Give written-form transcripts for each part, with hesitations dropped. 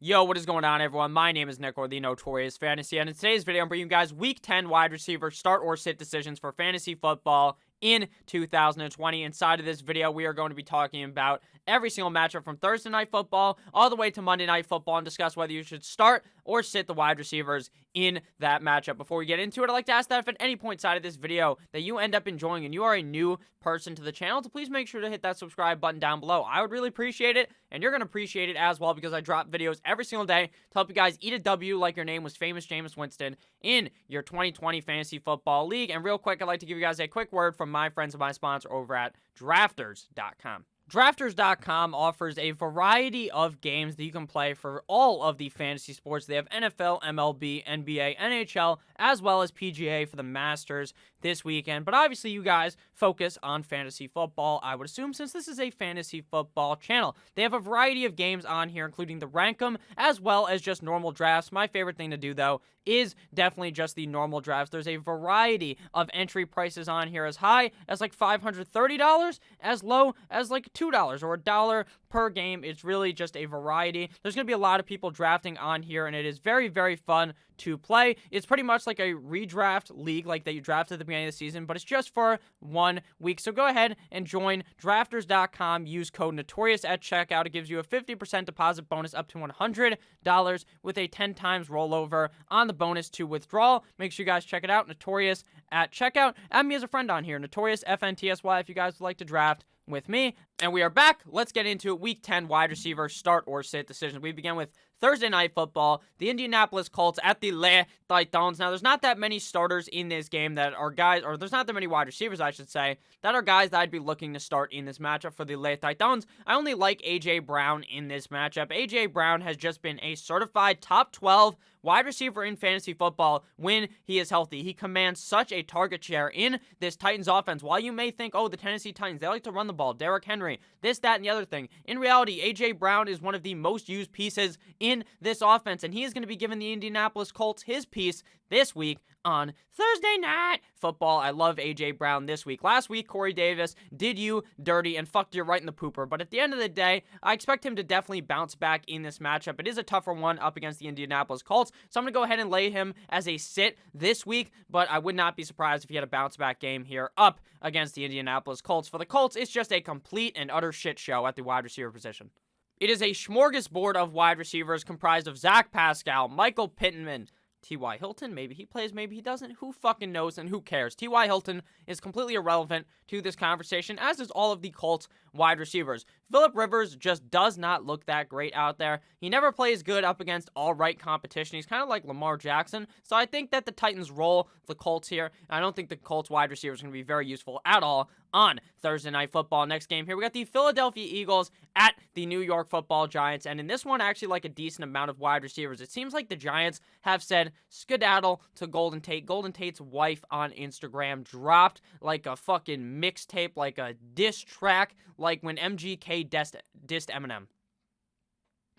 Yo, what is going on, everyone? My name is Nick, or the Notorious Fantasy, and in today's video, I'm bringing you guys Week 10 wide receiver start or sit decisions for fantasy football in 2020. Inside of this video, we are going to be talking about every single matchup from Thursday Night Football all the way to Monday Night Football and discuss whether you should start or sit the wide receivers in that matchup. Before we get into it, I'd like to ask that if at any point inside of this video that you end up enjoying and you are a new person to the channel, to please make sure to hit that subscribe button down below. I would really appreciate it, and you're going to appreciate it as well because I drop videos every single day to help you guys eat a W like your name was famous Jameis Winston in your 2020 Fantasy Football League. And real quick, I'd like to give you guys a quick word from my friends and my sponsor over at Drafters.com. Drafters.com offers a variety of games that you can play for all of the fantasy sports. They have NFL, MLB, NBA, NHL, as well as PGA for the Masters this weekend. But obviously, you guys focus on fantasy football, I would assume, since this is a fantasy football channel. They have a variety of games on here, including the Rankem, as well as just normal drafts. My favorite thing to do, though, is definitely just the normal drafts. There's a variety of entry prices on here, as high as like $530, as low as like $2 or $1 per game. It's really just a variety. There's going to be a lot of people drafting on here, and it is very, very fun to play. It's pretty much like a redraft league like that you drafted at the beginning of the season, but it's just for 1 week. So go ahead and join Drafters.com. Use code Notorious at checkout. It gives you a 50% deposit bonus up to $100 with a 10 times rollover on the bonus to withdrawal. Make sure you guys check it out. Notorious at checkout. Add me as a friend on here. Notorious FNTSY if you guys would like to draft with me. And we are back. Let's get into it. Week 10 wide receiver start or sit decisions. We begin with Thursday Night Football, the Indianapolis Colts at the Les Titans. Now, there's not that many starters in this game that are guys, or there's not that many wide receivers, I should say, that are guys that I'd be looking to start in this matchup for the Les Titans. I only like A.J. Brown in this matchup. A.J. Brown has just been a certified top 12 wide receiver in fantasy football when he is healthy. He commands such a target share in this Titans offense. While you may think, oh, the Tennessee Titans, they like to run the ball, Derrick Henry, this, that, and the other thing. In reality, A.J. Brown is one of the most used pieces in this offense, and he is going to be giving the Indianapolis Colts his piece this week on Thursday Night Football. I love A.J. Brown this week. Last week, Corey Davis did you dirty and fucked you right in the pooper, but at the end of the day, I expect him to definitely bounce back in this matchup. It is a tougher one up against the Indianapolis Colts, so I'm going to go ahead and lay him as a sit this week, but I would not be surprised if he had a bounce back game here up against the Indianapolis Colts. For the Colts, it's just a complete and utter shit show at the wide receiver position. It is a smorgasbord of wide receivers comprised of Zach Pascal, Michael Pittman, T.Y. Hilton. Maybe he plays, maybe he doesn't. Who fucking knows and who cares? T.Y. Hilton is completely irrelevant to this conversation, as is all of the Colts wide receivers. Phillip Rivers just does not look that great out there. He never plays good up against all-right competition. He's kind of like Lamar Jackson. So I think that the Titans roll the Colts here. I don't think the Colts wide receivers are going to be very useful at all on Thursday Night Football. Next game here, we got the Philadelphia Eagles at the New York Football Giants. And in this one, I actually like a decent amount of wide receivers. It seems like the Giants have said skedaddle to Golden Tate. Golden Tate's wife on Instagram dropped like a fucking mixtape, like a diss track, like when MGK dissed Eminem.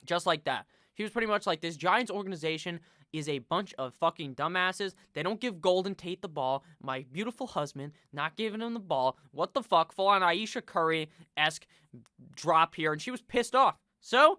Just like that. He was pretty much like, this Giants organization is a bunch of fucking dumbasses. They don't give Golden Tate the ball. My beautiful husband not giving him the ball. What the fuck? Full on Aisha Curry-esque drop here, and she was pissed off. So,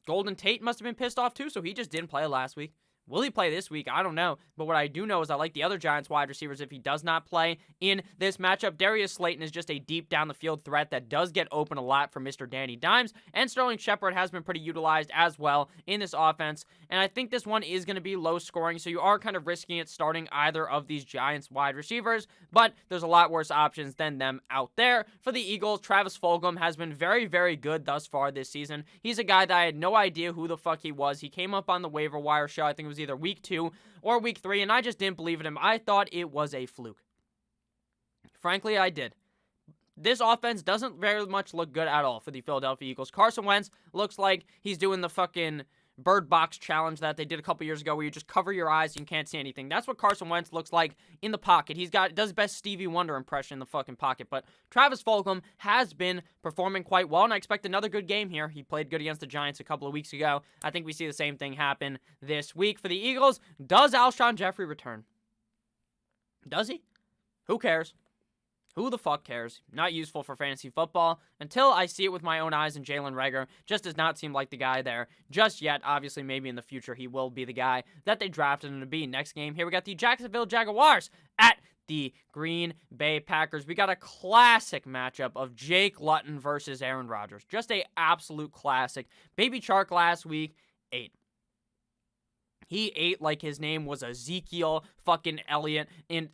Golden Tate must have been pissed off too, so he just didn't play last week. Will he play this week? I don't know. But what I do know is I like the other Giants wide receivers if he does not play in this matchup. Darius Slayton is just a deep down the field threat that does get open a lot for Mr. Danny Dimes. And Sterling Shepard has been pretty utilized as well in this offense. And I think this one is going to be low scoring, so you are kind of risking it starting either of these Giants wide receivers. But there's a lot worse options than them out there. For the Eagles, Travis Fulgham has been very, very good thus far this season. He's a guy that I had no idea who the fuck he was. He came up on the waiver wire show. I think it was either week 2 or week 3, and I just didn't believe in him. I thought it was a fluke. Frankly, I did. This offense doesn't very much look good at all for the Philadelphia Eagles. Carson Wentz looks like he's doing the fucking bird box challenge that they did a couple years ago where you just cover your eyes and you can't see anything. That's what Carson Wentz looks like in the pocket. Does best Stevie Wonder impression in the fucking pocket. But Travis Fulgham has been performing quite well, and I expect another good game here. He played good against the Giants a couple of weeks ago. I think we see the same thing happen this week. For the Eagles, does Alshon Jeffrey return? Does he? Who cares? Who the fuck cares? Not useful for fantasy football until I see it with my own eyes, and Jalen Reagor just does not seem like the guy there just yet. Obviously, maybe in the future he will be the guy that they drafted him to be. Next game, here we got the Jacksonville Jaguars at the Green Bay Packers. We got a classic matchup of Jake Luton versus Aaron Rodgers. Just a absolute classic. Baby Chark last week ate. He ate like his name was Ezekiel fucking Elliott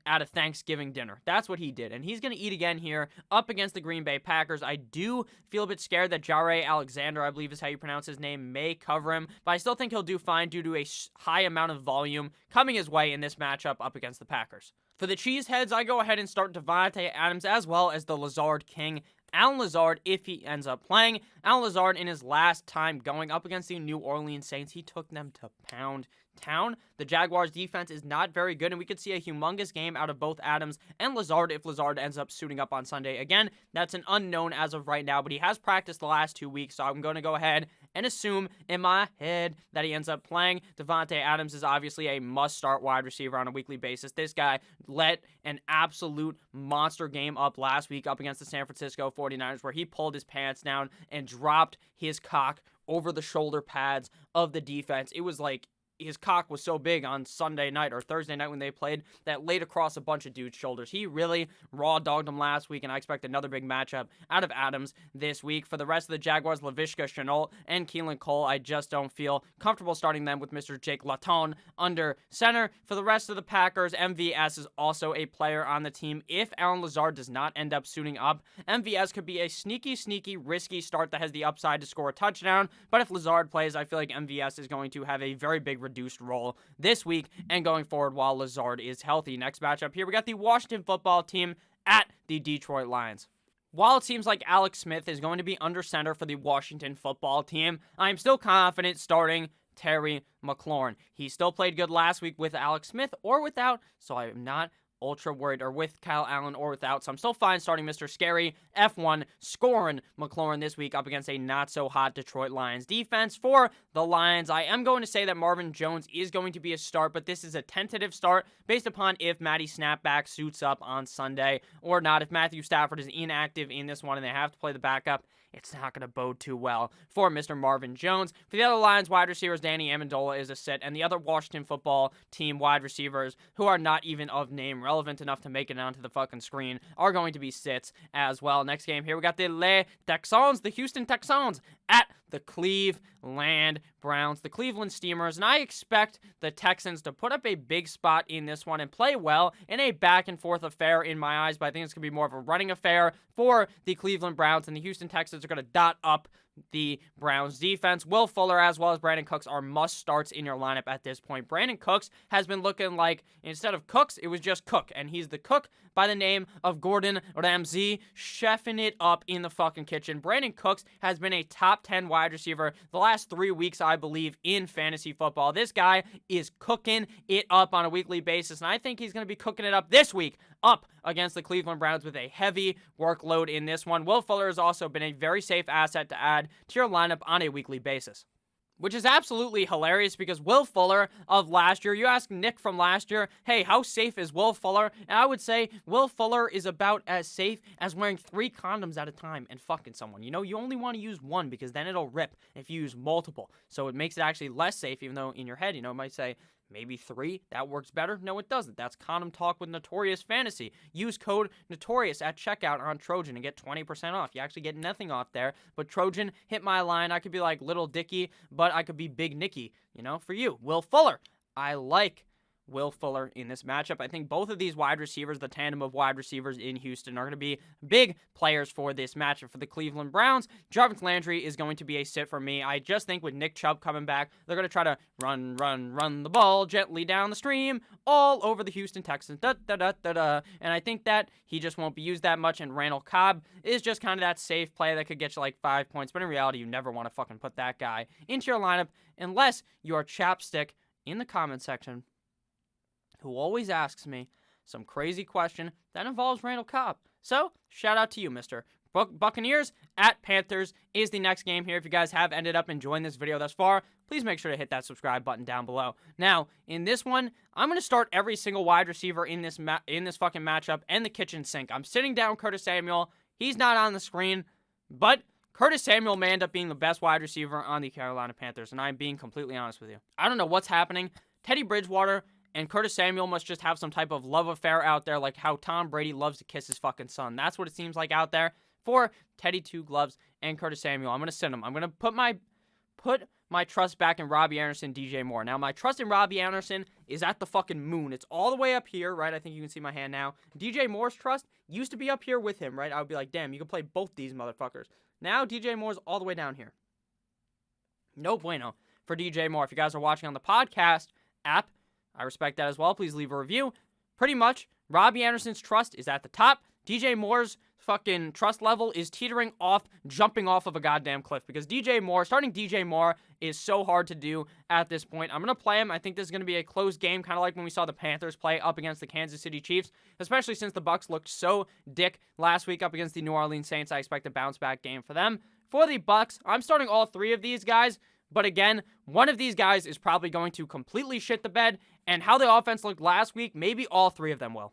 at a Thanksgiving dinner. That's what he did. And he's going to eat again here up against the Green Bay Packers. I do feel a bit scared that Jaire Alexander, I believe is how you pronounce his name, may cover him. But I still think he'll do fine due to a high amount of volume coming his way in this matchup up against the Packers. For the Cheeseheads, I go ahead and start Davante Adams as well as the Lazard King. Allen Lazard, if he ends up playing. Allen Lazard, in his last time going up against the New Orleans Saints, he took them to pound town. The Jaguars defense is not very good, and we could see a humongous game out of both Adams and Lazard if Lazard ends up suiting up on Sunday. Again, that's an unknown as of right now, but he has practiced the last 2 weeks, so I'm going to go ahead and assume in my head that he ends up playing. Davante Adams is obviously a must-start wide receiver on a weekly basis. This guy let an absolute monster game up last week up against the San Francisco 49ers where he pulled his pants down and dropped his cock over the shoulder pads of the defense. It was like his cock was so big on Sunday night or Thursday night when they played that laid across a bunch of dudes' shoulders. He really raw dogged him last week, and I expect another big matchup out of Adams this week. For the rest of the Jaguars, Laviska Shenault and Keelan Cole, I just don't feel comfortable starting them with Mr. Jake Luton under center. For the rest of the Packers, MVS is also a player on the team. If Allen Lazard does not end up suiting up, MVS could be a sneaky, risky start that has the upside to score a touchdown. But if Lazard plays, I feel like MVS is going to have a very big reduced role this week and going forward while Lazard is healthy. Next matchup here, we got the Washington football team at the Detroit Lions. While it seems like Alex Smith is going to be under center for the Washington football team, I'm still confident starting Terry McLaurin. He still played good last week with Alex Smith or without, so I'm not ultra worried, or with Kyle Allen or without, so I'm still fine starting Mr. Scary F1 scoring McLaurin this week up against a not-so-hot Detroit Lions defense. For the Lions, I am going to say that Marvin Jones is going to be a start, but this is a tentative start based upon if Matty Snapback suits up on Sunday or not. If Matthew Stafford is inactive in this one and they have to play the backup, it's not going to bode too well for Mr. Marvin Jones. For the other Lions wide receivers, Danny Amendola is a sit, and the other Washington football team wide receivers who are not even of name relevant enough to make it onto the fucking screen are going to be sits as well. Next game here, we got the Texans, the Houston Texans at the Cleveland Browns, the Cleveland Steamers, and I expect the Texans to put up a big spot in this one and play well in a back-and-forth affair in my eyes, but I think it's going to be more of a running affair for the Cleveland Browns, and the Houston Texans are going to dot up the Browns defense. Will Fuller as well as Brandon Cooks are must-starts in your lineup at this point. Brandon Cooks has been looking like, instead of Cooks, it was just Cook, and he's the cook by the name of Gordon Ramsay, chefing it up in the fucking kitchen. Brandon Cooks has been a top 10 wide receiver the last 3 weeks, I believe, in fantasy football. This guy is cooking it up on a weekly basis, and I think he's going to be cooking it up this week up against the Cleveland Browns with a heavy workload in this one. Will Fuller has also been a very safe asset to add to your lineup on a weekly basis, which is absolutely hilarious because Will Fuller of last year, you ask Nick from last year, hey, how safe is Will Fuller? And I would say Will Fuller is about as safe as wearing 3 condoms at a time and fucking someone. You know, you only want to use one because then it'll rip if you use multiple. So it makes it actually less safe, even though in your head, you know, it might say, maybe 3, that works better. No, it doesn't. That's condom talk with Notorious Fantasy. Use code Notorious at checkout on Trojan and get 20% off. You actually get nothing off there, but Trojan, hit my line. I could be like Little Dicky, but I could be Big Nicky, you know, for you. Will Fuller. I like Will Fuller in this matchup. I think both of these wide receivers, the tandem of wide receivers in Houston, are going to be big players for this matchup. For the Cleveland Browns, Jarvis Landry is going to be a sit for me. I just think with Nick Chubb coming back, they're going to try to run the ball gently down the stream all over the Houston Texans. And I think that he just won't be used that much, and Randall Cobb is just kind of that safe play that could get you like 5 points, but in reality, you never want to fucking put that guy into your lineup unless you are Chapstick in the comment section, who always asks me some crazy question that involves Randall Cobb. So, shout out to you, mister. Buccaneers at Panthers is the next game here. If you guys have ended up enjoying this video thus far, please make sure to hit that subscribe button down below. Now, in this one, I'm going to start every single wide receiver in this fucking matchup and the kitchen sink. I'm sitting down Curtis Samuel. He's not on the screen, but Curtis Samuel may end up being the best wide receiver on the Carolina Panthers, and I'm being completely honest with you. I don't know what's happening. Teddy Bridgewater and Curtis Samuel must just have some type of love affair out there, like how Tom Brady loves to kiss his fucking son. That's what it seems like out there for Teddy Two Gloves and Curtis Samuel. I'm going to send him. I'm going to put my trust back in Robbie Anderson, DJ Moore. Now, my trust in Robbie Anderson is at the fucking moon. It's all the way up here, right? I think you can see my hand now. DJ Moore's trust used to be up here with him, right? I would be like, damn, you can play both these motherfuckers. Now, DJ Moore's all the way down here. No bueno for DJ Moore. If you guys are watching on the podcast app, I respect that as well. Please leave a review. Pretty much, Robbie Anderson's trust is at the top. DJ Moore's fucking trust level is teetering off, jumping off of a goddamn cliff, because starting DJ Moore is so hard to do at this point. I'm going to play him. I think this is going to be a close game, kind of like when we saw the Panthers play up against the Kansas City Chiefs, especially since the Bucs looked so dick last week up against the New Orleans Saints. I expect a bounce-back game for them. For the Bucs, I'm starting all three of these guys, but again, one of these guys is probably going to completely shit the bed, and how the offense looked last week, maybe all three of them will.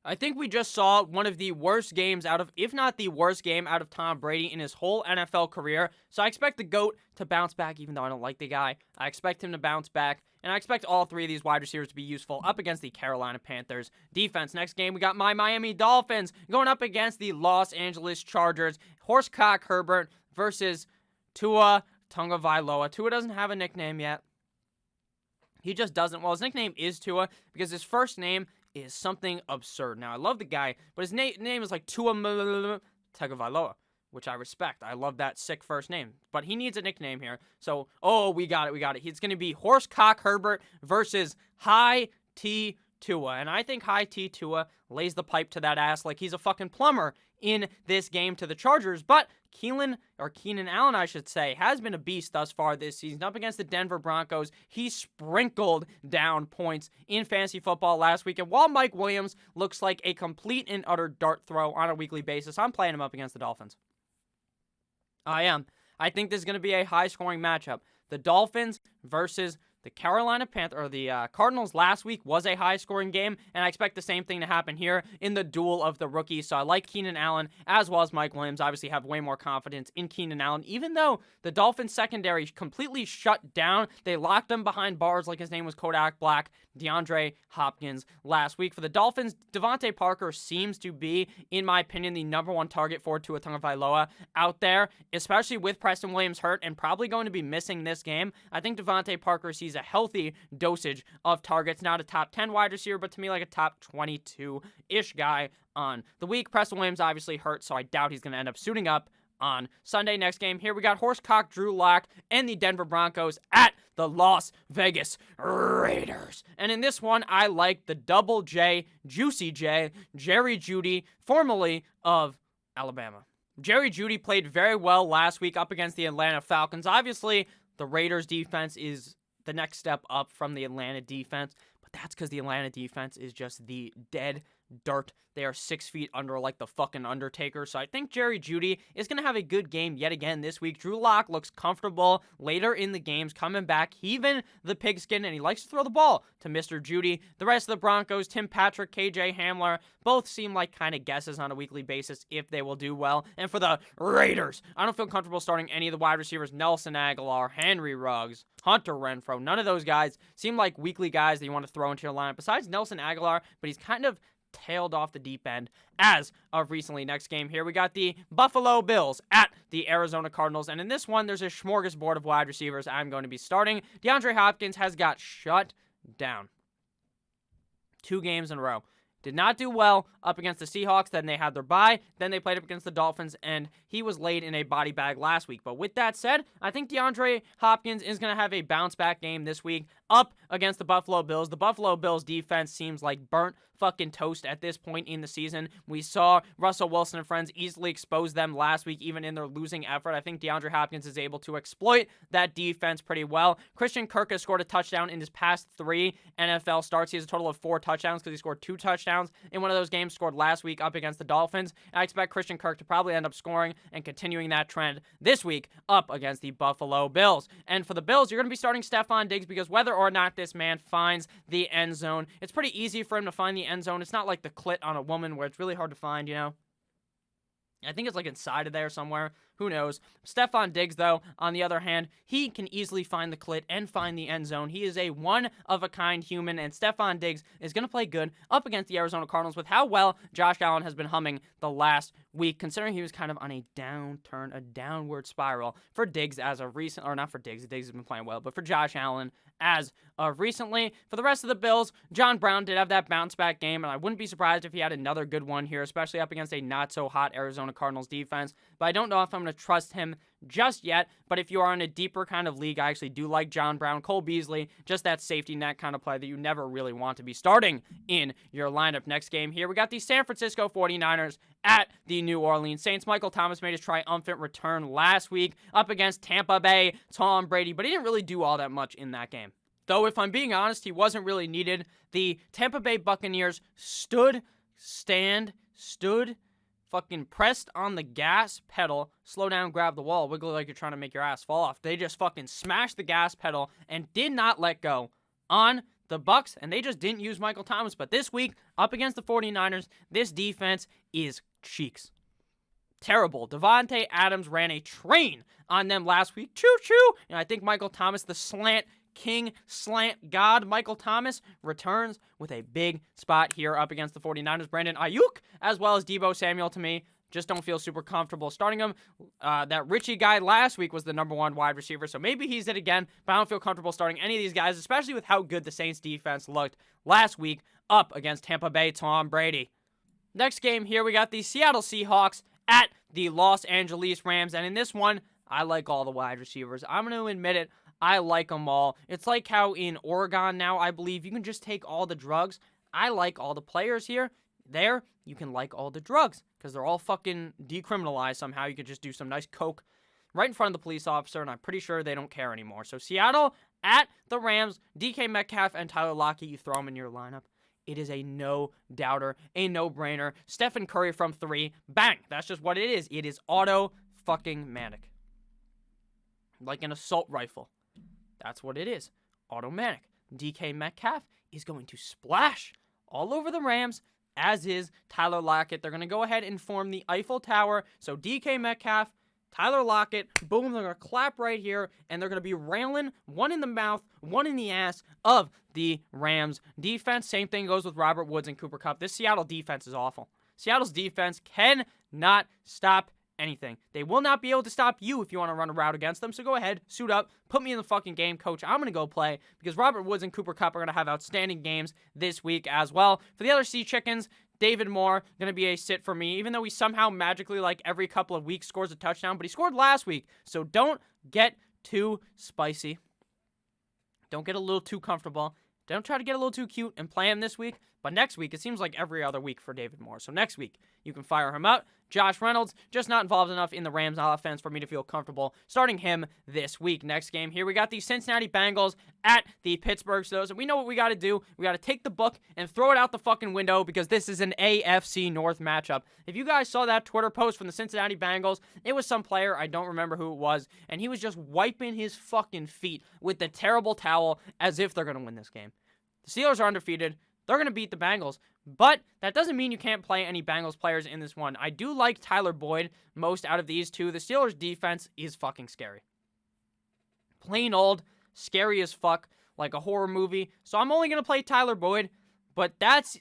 I think we just saw one of the worst games if not the worst game out of Tom Brady in his whole NFL career. So I expect the GOAT to bounce back, even though I don't like the guy. I expect him to bounce back, and I expect all three of these wide receivers to be useful up against the Carolina Panthers defense. Next game, we got my Miami Dolphins going up against the Los Angeles Chargers. Horsecock Herbert versus Tua Tagovailoa. Tua doesn't have a nickname yet. He just doesn't. Well, his nickname is Tua because his first name is something absurd. Now, I love the guy, but his name is like Tua Tagovailoa, which I respect. I love that sick first name, but he needs a nickname here. So, we got it. It's going to be Horsecock Herbert versus High T Tua, and I think High T Tua lays the pipe to that ass like he's a fucking plumber in this game to the Chargers, but Keenan Allen, I should say, has been a beast thus far this season. Up against the Denver Broncos, he sprinkled down points in fantasy football last week, and while Mike Williams looks like a complete and utter dart throw on a weekly basis, I'm playing him up against the Dolphins. I am. I think this is going to be a high-scoring matchup. The Dolphins versus the Cardinals last week was a high-scoring game, and I expect the same thing to happen here in the duel of the rookies. So I like Keenan Allen as well as Mike Williams. Obviously have way more confidence in Keenan Allen, even though the Dolphins secondary completely shut down. They locked him behind bars like his name was Kodak Black, DeAndre Hopkins last week. For the Dolphins, Devontae Parker seems to be, in my opinion, the number one target for Tua Tagovailoa out there, especially with Preston Williams hurt and probably going to be missing this game. I think Devontae Parker sees a healthy dosage of targets, not a top 10 wide receiver, but to me like a top 22-ish guy on the week. Preston Williams obviously hurt, so I doubt he's going to end up suiting up on Sunday. Next game here, we got Horsecock Drew Lock and the Denver Broncos at the Las Vegas Raiders. And in this one, I like the Double J, Juicy J, Jerry Jeudy, formerly of Alabama. Jerry Jeudy played very well last week up against the Atlanta Falcons. Obviously, the Raiders defense is the next step up from the Atlanta defense, but that's because the Atlanta defense is just the dead dirt. They are 6 feet under like the fucking Undertaker. So I think Jerry Jeudy is going to have a good game yet again this week. Drew Lock looks comfortable later in the games, coming back, heaving the pigskin, and he likes to throw the ball to Mr. Jeudy. The rest of the Broncos, Tim Patrick, KJ Hamler, both seem like kind of guesses on a weekly basis if they will do well. And for the Raiders, I don't feel comfortable starting any of the wide receivers. Nelson Aguilar, Henry Ruggs, Hunter Renfrow, none of those guys seem like weekly guys that you want to throw into your lineup besides Nelson Aguilar, but he's kind of tailed off the deep end as of recently. Next game here, we got the Buffalo Bills at the Arizona Cardinals, and in this one, there's a smorgasbord of wide receivers I'm going to be starting. DeAndre Hopkins has got shut down 2 games in a row. Did not do well up against the Seahawks. Then they had their bye. Then they played up against the Dolphins, and he was laid in a body bag last week. But with that said, I think DeAndre Hopkins is going to have a bounce-back game this week up against the Buffalo Bills. The Buffalo Bills defense seems like burnt fucking toast at this point in the season. We saw Russell Wilson and friends easily expose them last week, even in their losing effort. I think DeAndre Hopkins is able to exploit that defense pretty well. Christian Kirk has scored a touchdown in his past 3 NFL starts. He has a total of 4 touchdowns because he scored 2 touchdowns touchdowns in one of those games, scored last week up against the Dolphins. And I expect Christian Kirk to probably end up scoring and continuing that trend this week up against the Buffalo Bills. And for the Bills, you're going to be starting Stefon Diggs because whether or not this man finds the end zone, it's pretty easy for him to find the end zone. It's not like the clit on a woman where it's really hard to find, you know? I think it's like inside of there somewhere. Who knows? Stefon Diggs, though, on the other hand, he can easily find the clit and find the end zone. He is a one-of-a-kind human, and Stefon Diggs is going to play good up against the Arizona Cardinals with how well Josh Allen has been humming the last week, considering he was kind of on a downturn, a downward spiral for Diggs as of recent, or not for Diggs. Diggs has been playing well, but for Josh Allen as of recently. For the rest of the Bills, John Brown did have that bounce-back game, and I wouldn't be surprised if he had another good one here, especially up against a not-so-hot Arizona Cardinals defense, but I don't know if I'm going to trust him just yet. But if you are in a deeper kind of league, I actually do like John Brown, Cole Beasley, just that safety net kind of play that you never really want to be starting in your lineup. Next game here, we got the San Francisco 49ers at the New Orleans Saints. Michael Thomas made his triumphant return last week up against Tampa Bay Tom Brady, but he didn't really do all that much in that game. Though, if I'm being honest, he wasn't really needed. The Tampa Bay Buccaneers stood, fucking pressed on the gas pedal, slow down, grab the wall, wiggle like you're trying to make your ass fall off. They just fucking smashed the gas pedal and did not let go on the Bucs, and they just didn't use Michael Thomas. But this week, up against the 49ers, this defense is cheeks. Terrible. Devontae Adams ran a train on them last week. Choo-choo! And I think Michael Thomas, the slant god, Michael Thomas, returns with a big spot here up against the 49ers. Brandon Ayuk, as well as Deebo Samuel, to me, just don't feel super comfortable starting him. That Richie guy last week was the number one wide receiver, so maybe he's it again, but I don't feel comfortable starting any of these guys, especially with how good the Saints defense looked last week up against Tampa Bay Tom Brady. Next game here, we got the Seattle Seahawks at the Los Angeles Rams, and in this one, I like all the wide receivers. I'm going to admit it. I like them all. It's like how in Oregon now, I believe, you can just take all the drugs. I like all the players here. There, you can like all the drugs because they're all fucking decriminalized somehow. You could just do some nice coke right in front of the police officer, and I'm pretty sure they don't care anymore. So Seattle at the Rams, DK Metcalf and Tyler Lockett, you throw them in your lineup. It is a no-doubter, a no-brainer. Stephen Curry from 3, bang. That's just what it is. It is auto-fucking-manic. Like an assault rifle. That's what it is. Automatic. DK Metcalf is going to splash all over the Rams, as is Tyler Lockett. They're going to go ahead and form the Eiffel Tower. So DK Metcalf, Tyler Lockett, boom, they're going to clap right here, and they're going to be railing one in the mouth, one in the ass of the Rams defense. Same thing goes with Robert Woods and Cooper Kupp. This Seattle defense is awful. Seattle's defense cannot stop anything. They will not be able to stop you if you want to run a route against them. So go ahead, suit up, put me in the fucking game, coach. I'm going to go play because Robert Woods and Cooper Kupp are going to have outstanding games this week as well. For the other Sea Chickens, David Moore, going to be a sit for me, even though he somehow magically, like every couple of weeks, scores a touchdown, but he scored last week. So don't get too spicy. Don't get a little too comfortable. Don't try to get a little too cute and play him this week. But next week, it seems like every other week for David Moore. So next week, you can fire him out. Josh Reynolds, just not involved enough in the Rams offense for me to feel comfortable starting him this week. Next game here, we got the Cincinnati Bengals at the Pittsburgh Steelers. And we know what we got to do. We got to take the book and throw it out the fucking window because this is an AFC North matchup. If you guys saw that Twitter post from the Cincinnati Bengals, it was some player, I don't remember who it was, and he was just wiping his fucking feet with the terrible towel as if they're going to win this game. The Steelers are undefeated. They're going to beat the Bengals, but that doesn't mean you can't play any Bengals players in this one. I do like Tyler Boyd most out of these two. The Steelers' defense is fucking scary. Plain old, scary as fuck, like a horror movie. So I'm only going to play Tyler Boyd, but that's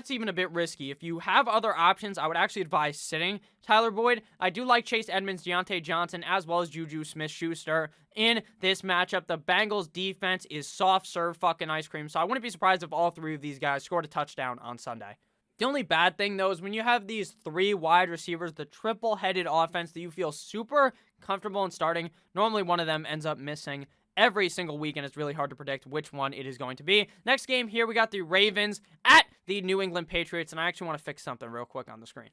even a bit risky. If you have other options, I would actually advise sitting Tyler Boyd. I do like Chase Edmonds, Deontay Johnson, as well as Juju Smith-Schuster in this matchup. The Bengals defense is soft serve fucking ice cream, so I wouldn't be surprised if all three of these guys scored a touchdown on Sunday. The only bad thing, though, is when you have these three wide receivers, the triple-headed offense that you feel super comfortable in starting, normally one of them ends up missing every single week, and it's really hard to predict which one it is going to be. Next game here, we got the Ravens at the New England Patriots, and I actually want to fix something real quick on the screen.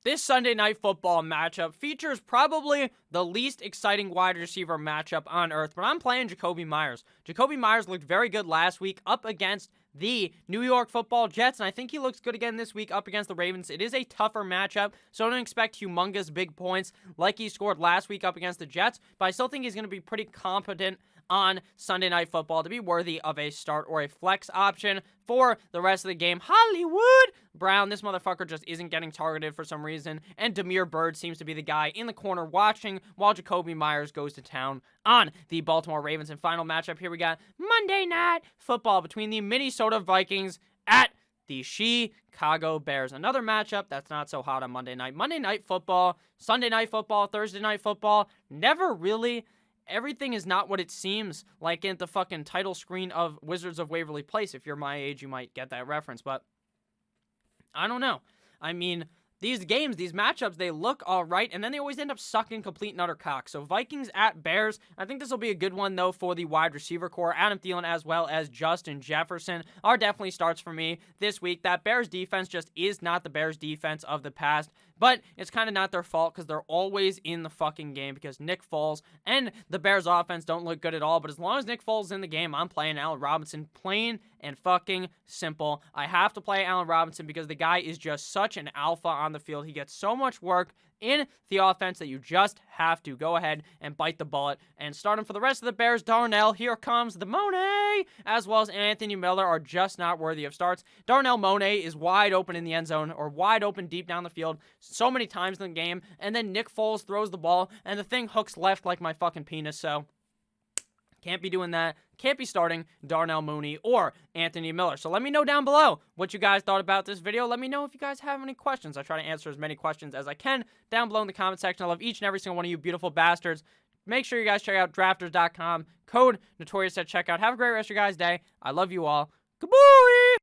This Sunday Night Football matchup features probably the least exciting wide receiver matchup on earth, but I'm playing Jacoby Myers. Jacoby Myers looked very good last week up against the New York Football Jets, and I think he looks good again this week up against the Ravens. It is a tougher matchup, so don't expect humongous big points like he scored last week up against the Jets, but I still think he's going to be pretty competent on Sunday Night Football to be worthy of a start or a flex option for the rest of the game. Hollywood Brown, this motherfucker just isn't getting targeted for some reason, and Damiere Byrd seems to be the guy in the corner watching while Jacoby Myers goes to town on the Baltimore Ravens. And final matchup here, we got Monday Night Football between the Minnesota Vikings at the Chicago Bears. Another matchup that's not so hot on Monday night. Monday Night Football, Sunday Night Football, Thursday Night Football, never really. Everything is not what it seems like in the fucking title screen of Wizards of Waverly Place. If you're my age, you might get that reference, but I don't know. I mean, these games, these matchups, they look all right, and then they always end up sucking complete and utter cock. So Vikings at Bears, I think this will be a good one, though, for the wide receiver core. Adam Thielen as well as Justin Jefferson are definitely starts for me this week. That Bears defense just is not the Bears defense of the past, but it's kind of not their fault because they're always in the fucking game because Nick Foles and the Bears offense don't look good at all. But as long as Nick Foles is in the game, I'm playing Allen Robinson, plain and fucking simple. I have to play Allen Robinson because the guy is just such an alpha on the field. He gets so much work in the offense that you just have to go ahead and bite the bullet and start him. For the rest of the Bears, Darnell, here comes the Monet, as well as Anthony Miller are just not worthy of starts. Darnell Monet is wide open in the end zone or wide open deep down the field so many times in the game, and then Nick Foles throws the ball, and the thing hooks left like my fucking penis, so can't be doing that. Can't be starting Darnell Mooney or Anthony Miller. So let me know down below what you guys thought about this video. Let me know if you guys have any questions. I try to answer as many questions as I can down below in the comment section. I love each and every single one of you beautiful bastards. Make sure you guys check out drafters.com. Code Notorious at checkout. Have a great rest of your guys' day. I love you all. Goodbye!